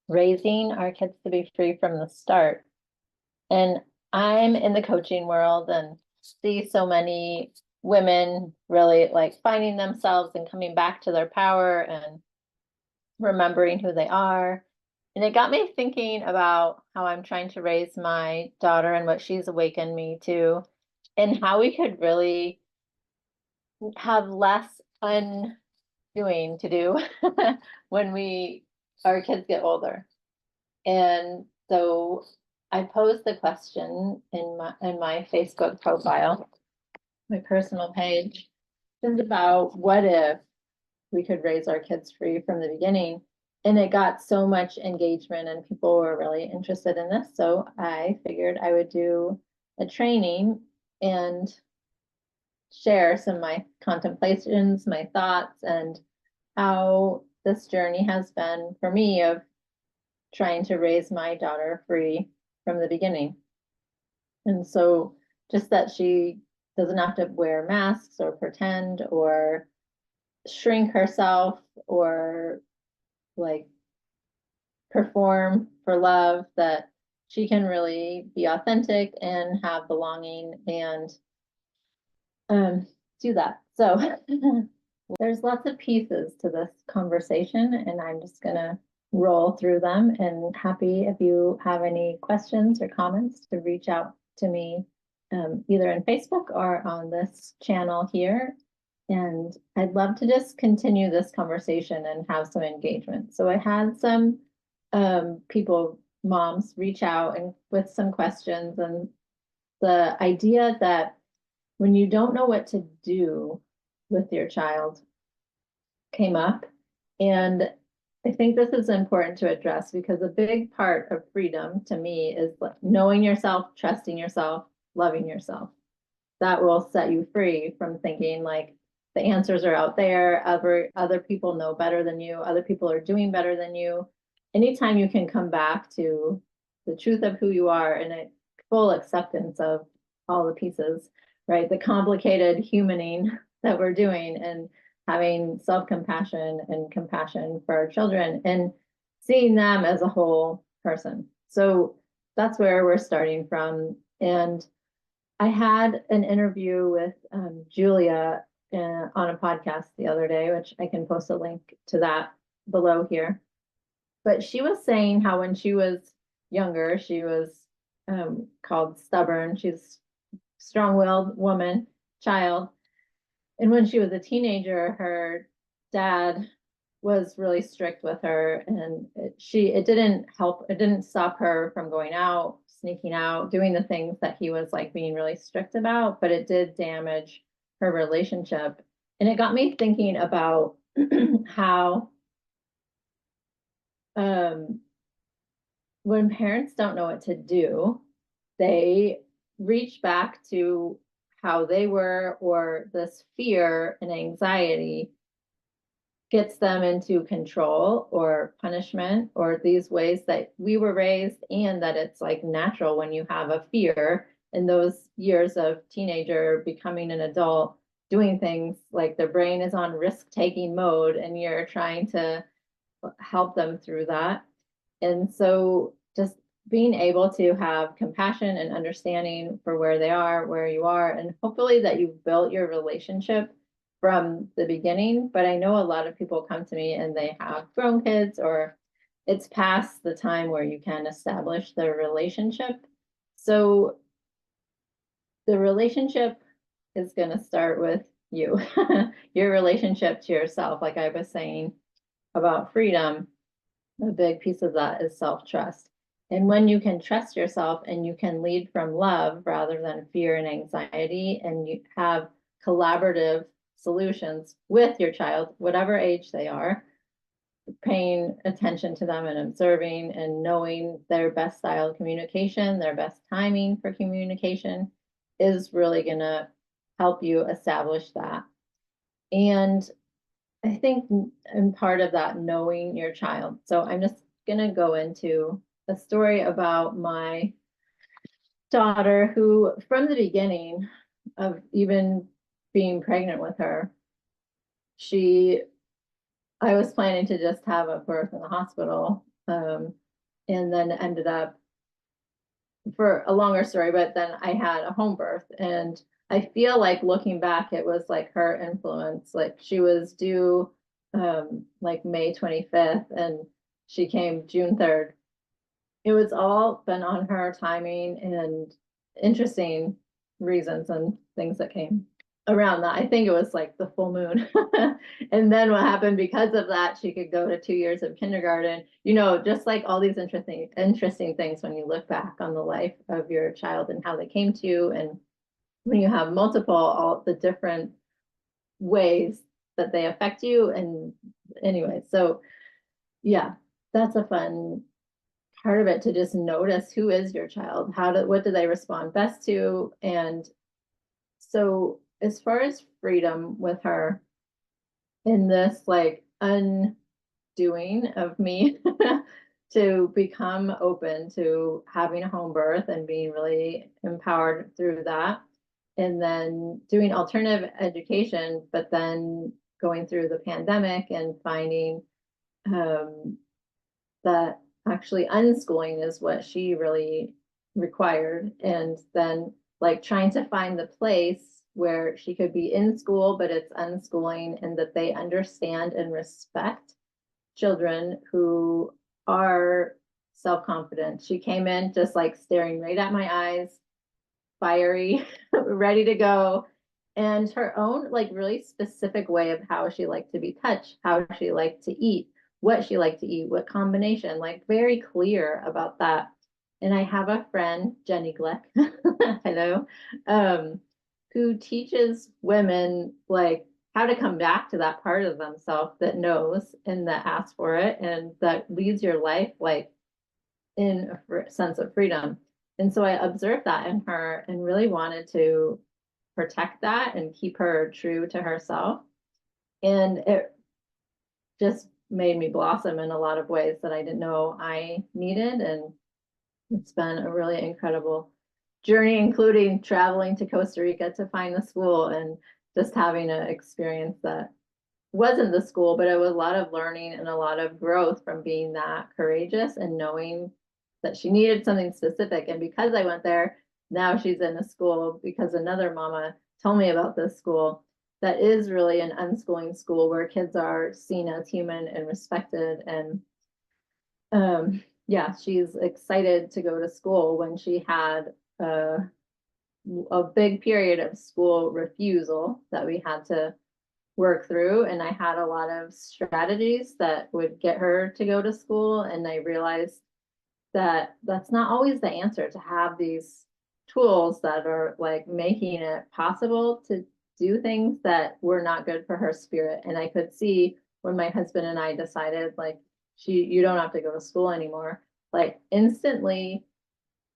raising our kids to be free from the start. And I'm in the coaching world and see so many women really like finding themselves and coming back to their power and remembering who they are. And it got me thinking about how I'm trying to raise my daughter and what she's awakened me to, and how we could really have less undoing to do when our kids get older. And so I posed the question in my Facebook profile, my personal page, is about what if we could raise our kids free from the beginning. And it got so much engagement and people were really interested in this. So I figured I would do a training and share some of my contemplations, my thoughts, and how this journey has been for me of trying to raise my daughter free from the beginning. And so just that she doesn't have to wear masks or pretend or shrink herself or like perform for love, that she can really be authentic and have belonging and do that. So there's lots of pieces to this conversation, and I'm just gonna roll through them, and happy if you have any questions or comments to reach out to me either in Facebook or on this channel here. And I'd love to just continue this conversation and have some engagement. So I had some people, moms, reach out and with some questions, and the idea that when you don't know what to do with your child came up. And I think this is important to address because a big part of freedom to me is knowing yourself, trusting yourself, loving yourself. That will set you free from thinking like the answers are out there, other people know better than you, other people are doing better than you. Anytime you can come back to the truth of who you are and a full acceptance of all the pieces, right? The complicated humaning that we're doing, and having self-compassion and compassion for our children and seeing them as a whole person. So that's where we're starting from. And I had an interview with Julia on a podcast the other day, which I can post a link to that below here. But she was saying how when she was younger, she was called stubborn. She's a strong-willed woman, child. And when she was a teenager, her dad was really strict with her, and it didn't help, it didn't stop her from going out, sneaking out, doing the things that he was like being really strict about, but it did damage her relationship. And it got me thinking about how when parents don't know what to do, they reach back to how they were, or this fear and anxiety gets them into control or punishment, or these ways that we were raised, and that it's like natural when you have a fear in those years of teenager becoming an adult, doing things like their brain is on risk-taking mode and you're trying to help them through that. And so just being able to have compassion and understanding for where they are, where you are, and hopefully that you've built your relationship from the beginning. But I know a lot of people come to me and they have grown kids, or it's past the time where you can establish the relationship. So the relationship is going to start with you, your relationship to yourself. Like I was saying about freedom, a big piece of that is self-trust. And when you can trust yourself and you can lead from love rather than fear and anxiety, and you have collaborative solutions with your child, whatever age they are, paying attention to them and observing and knowing their best style of communication, their best timing for communication is really going to help you establish that. And I think in part of that, knowing your child. So I'm just going to go into a story about my daughter who, from the beginning of even being pregnant with her, I was planning to just have a birth in the hospital And then ended up, for a longer story, but then I had a home birth, and I feel like looking back, it was like her influence. Like she was due like May 25th and she came June 3rd. It was all been on her timing and interesting reasons and things that came around that. I think it was like the full moon. And then what happened because of that, she could go to 2 years of kindergarten, just like all these interesting things when you look back on the life of your child and how they came to you. And when you have multiple, all the different ways that they affect you. And anyway, so yeah, that's a fun part of it, to just notice who is your child, what do they respond best to. And so as far as freedom with her in this like undoing of me to become open to having a home birth and being really empowered through that, and then doing alternative education, but then going through the pandemic and finding that actually unschooling is what she really required. And then like trying to find the place where she could be in school, but it's unschooling, and that they understand and respect children who are self-confident. She came in just like staring right at my eyes, fiery, ready to go. And her own like really specific way of how she liked to be touched, how she liked to eat, what she liked to eat, what combination, like very clear about that. And I have a friend, Jenny Gleck, hello, who teaches women like how to come back to that part of themselves that knows and that asks for it and that leads your life like in a sense of freedom. And so I observed that in her and really wanted to protect that and keep her true to herself. And it just made me blossom in a lot of ways that I didn't know I needed. And it's been a really incredible journey, including traveling to Costa Rica to find the school and just having an experience that wasn't the school, but it was a lot of learning and a lot of growth from being that courageous and knowing that she needed something specific. And because I went there, now she's in a school because another mama told me about this school that is really an unschooling school where kids are seen as human and respected. And yeah, she's excited to go to school when she had a big period of school refusal that we had to work through. And I had a lot of strategies that would get her to go to school. And I realized that that's not always the answer, to have these tools that are like making it possible to do things that were not good for her spirit. And I could see when my husband and I decided like, you don't have to go to school anymore, like instantly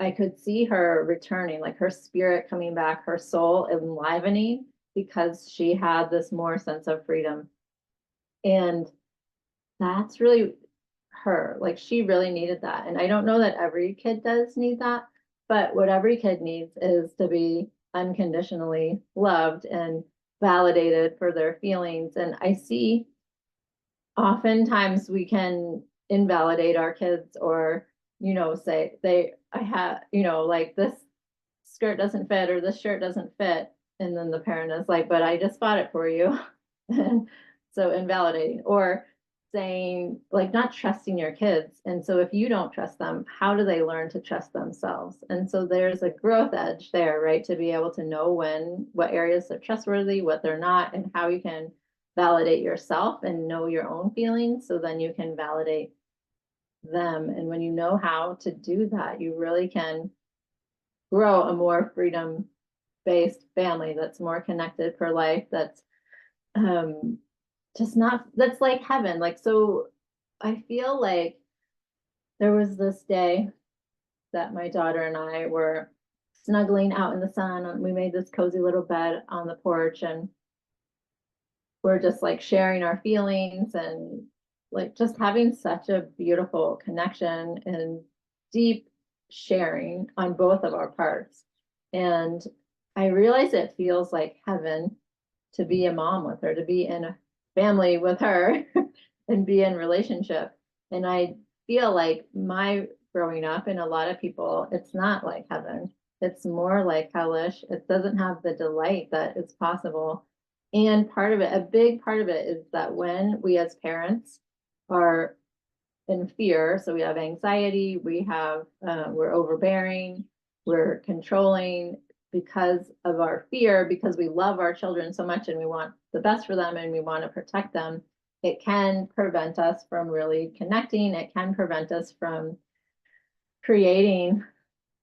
I could see her returning, like her spirit coming back, her soul enlivening, because she had this more sense of freedom. And that's really her. Like she really needed that. And I don't know that every kid does need that, but what every kid needs is to be unconditionally loved and validated for their feelings. And I see oftentimes we can invalidate our kids, or say I have, like this skirt doesn't fit or this shirt doesn't fit, and then the parent is like, but I just bought it for you. And so invalidating, or saying like not trusting your kids. And so if you don't trust them, how do they learn to trust themselves? And so there's a growth edge there, right, to be able to know what areas are trustworthy, what they're not, and how you can validate yourself and know your own feelings, so then you can validate them. And when you know how to do that, you really can grow a more freedom-based family that's more connected for life, that's just not, that's like heaven. Like, so I feel like there was this day that my daughter and I were snuggling out in the sun, and we made this cozy little bed on the porch, and we're just like sharing our feelings and like just having such a beautiful connection and deep sharing on both of our parts. And I realize it feels like heaven to be a mom with her, to be in a family with her and be in relationship. And I feel like my growing up, and a lot of people, it's not like heaven. It's more like hellish. It doesn't have the delight that is possible. And part of it, a big part of it, is that when we as parents are in fear, so we have anxiety, we're overbearing, we're controlling because of our fear, because we love our children so much and we want the best for them and we want to protect them. It can prevent us from really connecting. It can prevent us from creating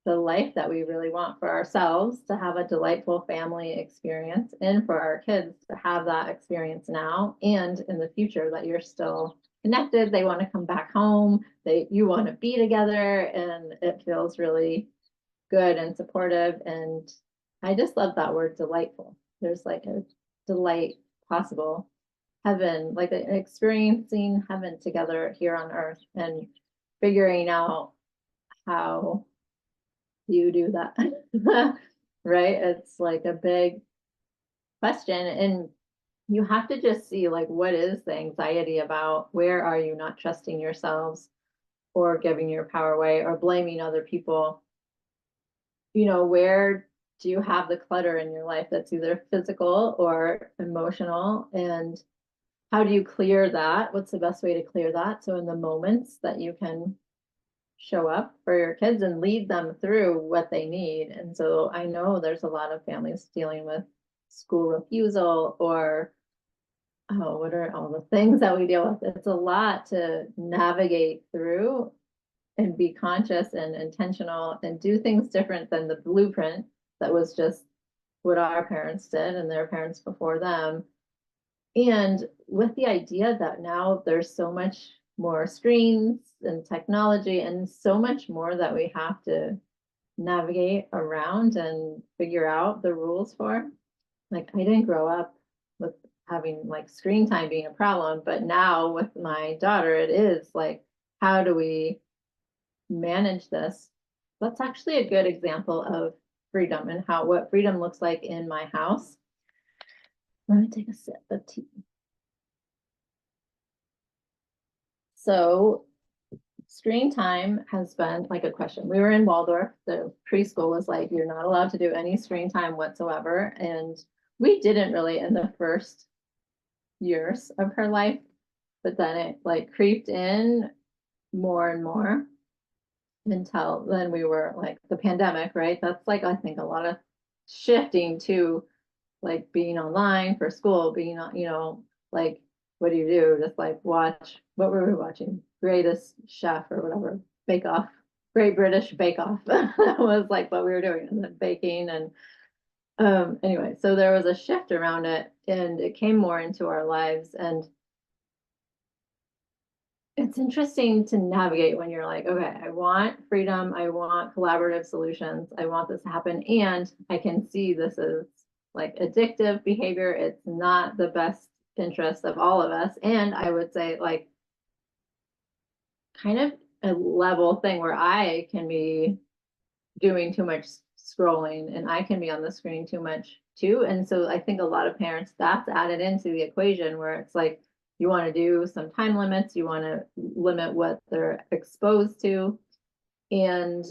the life that we really want for ourselves, to have a delightful family experience, and for our kids to have that experience now and in the future, that you're still connected. They want to come back home. You want to be together, and it feels really good and supportive. And I just love that word delightful. There's like a delight possible, heaven, like experiencing heaven together here on earth, and figuring out how you do that. Right? It's like a big question. And you have to just see, like, what is the anxiety about? Where are you not trusting yourselves, or giving your power away, or blaming other people? Where do you have the clutter in your life that's either physical or emotional? And how do you clear that? What's the best way to clear that? So in the moments that you can show up for your kids and lead them through what they need. And so I know there's a lot of families dealing with school refusal, or what are all the things that we deal with? It's a lot to navigate through, and be conscious and intentional and do things different than the blueprint that was just what our parents did and their parents before them. And with the idea that now there's so much more screens and technology, and so much more that we have to navigate around and figure out the rules for. Like, I didn't grow up with having like screen time being a problem, but now with my daughter, it is like, how do we manage this? That's actually a good example of freedom, and what freedom looks like in my house. Let me take a sip of tea. So screen time has been like a question. We were in Waldorf. The preschool was like, you're not allowed to do any screen time whatsoever. And we didn't really in the first years of her life, but then it like creeped in more and more, until then we were like the pandemic, right? That's like, I think a lot of shifting to like being online for school, being on, like, what do you do? Just like watch, what were we watching? Greatest Chef or whatever, Bake Off, Great British Bake Off. That was like what we were doing, and then baking. And anyway, so there was a shift around it, and it came more into our lives. And it's interesting to navigate when you're like, okay, I want freedom, I want collaborative solutions, I want this to happen, and I can see this is like addictive behavior. It's not the best interest of all of us. And I would say, like, kind of a level thing where I can be doing too much scrolling, and I can be on the screen too much too. And so I think a lot of parents, that's added into the equation, where it's like, you want to do some time limits, you want to limit what they're exposed to. And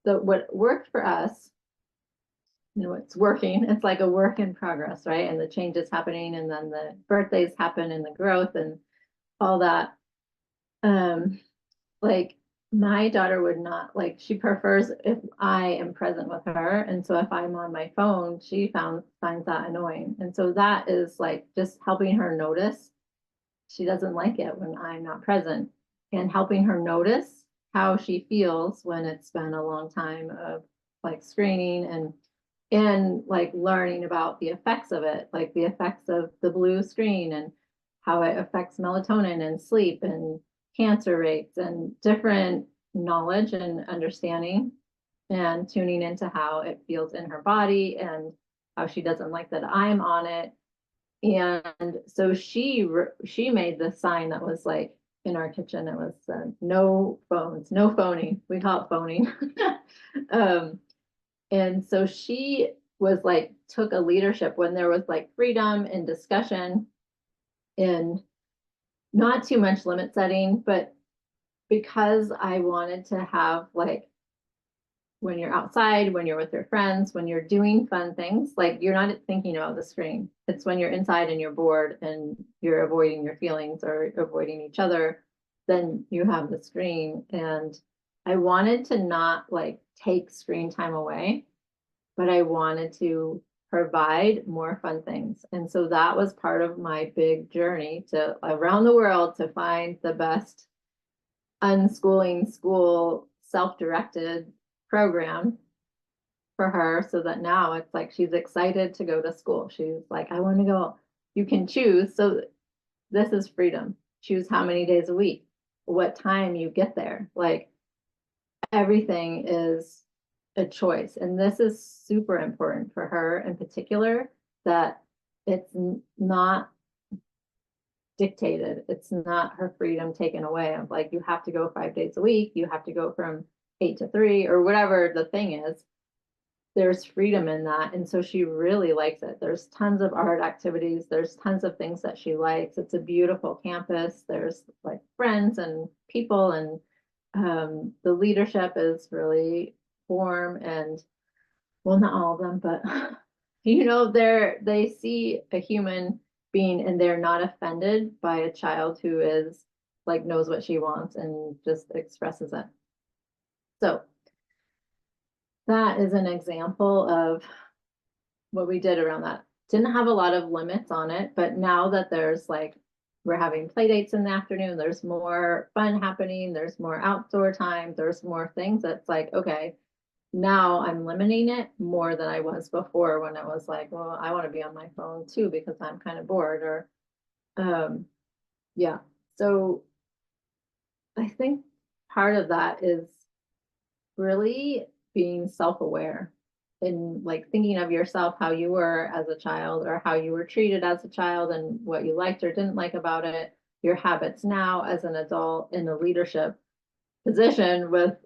what worked for us, it's working. It's like a work in progress, right? And the change is happening, and then the birthdays happen, and the growth and all that. Like, my daughter would not, like, she prefers if I am present with her. And so if I'm on my phone, she finds that annoying. And so that is like just helping her notice. She doesn't like it when I'm not present, and helping her notice how she feels when it's been a long time of like screening, and like learning about the effects of it, like the effects of the blue screen, and how it affects melatonin and sleep and cancer rates, and different knowledge and understanding, and tuning into how it feels in her body, and how she doesn't like that I'm on it. And so she made this sign that was like in our kitchen. It was no phones, no phoning. We call it phoning. And so she was like, took a leadership when there was like freedom and discussion, and not too much limit setting, but because I wanted to have like when you're outside, when you're with your friends, when you're doing fun things, like you're not thinking about the screen. It's when you're inside and you're bored and you're avoiding your feelings or avoiding each other, then you have the screen. And I wanted to not like take screen time away, but I wanted to provide more fun things. And so that was part of my big journey to around the world to find the best unschooling school self-directed program for her so that now it's like she's excited to go to school. She's like, I want to go. You can choose. So this is freedom. Choose how many days a week, what time you get there. Like everything is a choice. And this is super important for her in particular that it's not dictated. It's not her freedom taken away of like, you have to go 5 days a week. You have to go from 8 to 3 or whatever the thing is. There's freedom in that. And so she really likes it. There's tons of art activities. There's tons of things that she likes. It's a beautiful campus. There's like friends and people and the leadership is really warm and well, not all of them, but they see a human being and they're not offended by a child who is like knows what she wants and just expresses it. So that is an example of what we did around that. Didn't have a lot of limits on it, but now that there's like we're having play dates in the afternoon, there's more fun happening, there's more outdoor time, there's more things that's like, okay, now I'm limiting it more than I was before when I was like, well, I want to be on my phone too because I'm kind of bored or yeah. So I think part of that is really being self-aware and like thinking of yourself, how you were as a child or how you were treated as a child and what you liked or didn't like about it, your habits now as an adult in a leadership position with,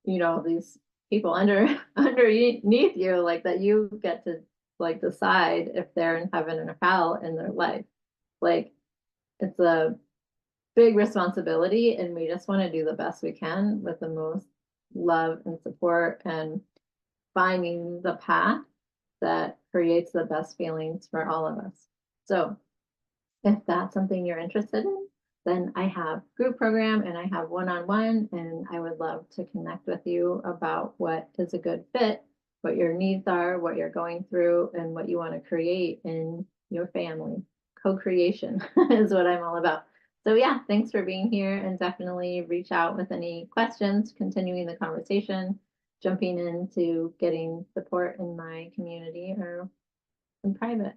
these people underneath you, like that you get to like decide if they're in heaven or hell in their life. Like it's a big responsibility and we just want to do the best we can with the most love and support and finding the path that creates the best feelings for all of us. So if that's something you're interested in, then I have group program and I have one-on-one, and I would love to connect with you about what is a good fit, what your needs are, what you're going through, and what you want to create in your family. Co-creation is what I'm all about. So yeah, thanks for being here and definitely reach out with any questions, continuing the conversation, jumping into getting support in my community or in private.